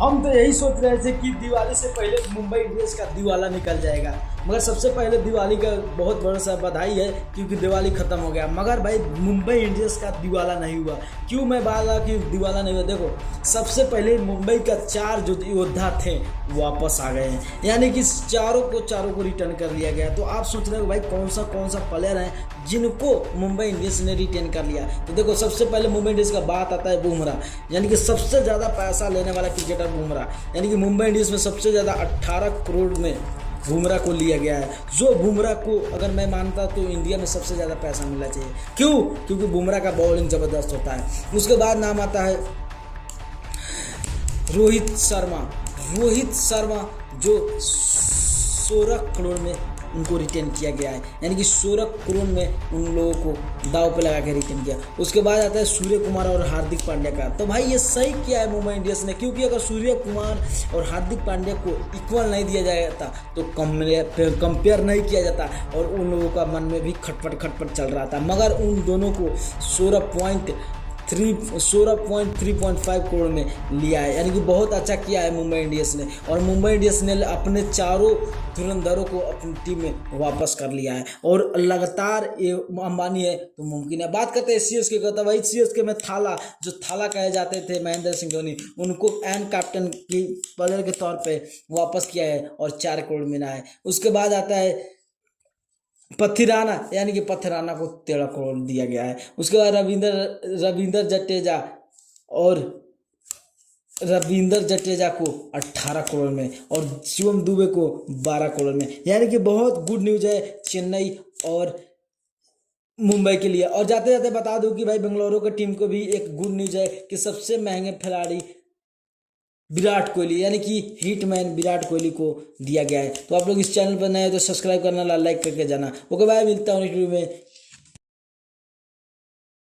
हम तो यही सोच रहे थे कि दिवाली से पहले मुंबई इंडियंस का दिवाला निकल जाएगा, मगर सबसे पहले दिवाली का बहुत बड़ा सा बधाई है क्योंकि दिवाली ख़त्म हो गया। मगर भाई मुंबई इंडियंस का दिवाला नहीं हुआ। क्यों मैं बात रहा कि दिवाला नहीं हुआ? देखो, सबसे पहले मुंबई का 4 जो योद्धा थे वापस आ गए हैं, यानी कि चारों को रिटर्न कर लिया गया। तो आप सोच रहे हो भाई कौन सा प्लेयर है जिनको मुंबई इंडियंस ने रिटेन कर लिया? तो देखो, सबसे पहले मुंबई इंडियंस का बात आता है बुमराह, यानी कि सबसे ज़्यादा पैसा लेने वाला क्रिकेटर बुमराह, यानी कि मुंबई इंडियंस में सबसे ज़्यादा 18 करोड़ में बुमराह को लिया गया है। जो बुमराह को अगर मैं मानता तो इंडिया में सबसे ज़्यादा पैसा मिलना चाहिए। क्यों? क्योंकि बुमराह का बॉलिंग ज़बरदस्त होता है। उसके बाद नाम आता है रोहित शर्मा जो 16 करोड़ में उनको रिटेन किया गया है, यानी कि 16 करोड़ में उन लोगों को दाव पे लगा के रिटेन किया। उसके बाद आता है सूर्य कुमार और हार्दिक पांड्या का। तो भाई ये सही किया है मुंबई इंडियंस ने, क्योंकि अगर सूर्य कुमार और हार्दिक पांड्या को इक्वल नहीं दिया जाता तो कंपेयर नहीं किया जाता और उन लोगों का मन में भी खटपट चल रहा था। मगर उन दोनों को 16.3.5 करोड़ में लिया है, यानी कि बहुत अच्छा किया है मुंबई इंडियंस ने। और मुंबई इंडियंस ने अपने चारों धुरंधरों को अपनी टीम में वापस कर लिया है और लगातार ये अंबानी है तो मुमकिन है। बात करते हैं सीएसके का। तो वही सीएसके में थाला कहे जाते थे महेंद्र सिंह धोनी, उनको एंड कैप्टन की प्लेयर के तौर पे वापस किया है और 4 करोड़ मिला है। उसके बाद आता है पथिराना, यानी कि पथिराना को 13 करोड़ दिया गया है। उसके बाद रविंदर जडेजा को 18 करोड़ में और शिवम दुबे को 12 करोड़ में, यानी कि बहुत गुड न्यूज़ है चेन्नई और मुंबई के लिए। और जाते जाते बता दूं कि भाई बेंगलुरु की टीम को भी एक गुड न्यूज़ है कि सबसे महंगे खिलाड़ी विराट कोहली, यानी कि हिटमैन विराट कोहली को दिया गया है। तो आप लोग इस चैनल पर नए हो तो सब्सक्राइब करना, लाइक करके जाना। ओके भाई, मिलता हूँ नेक्स्ट वीडियो में।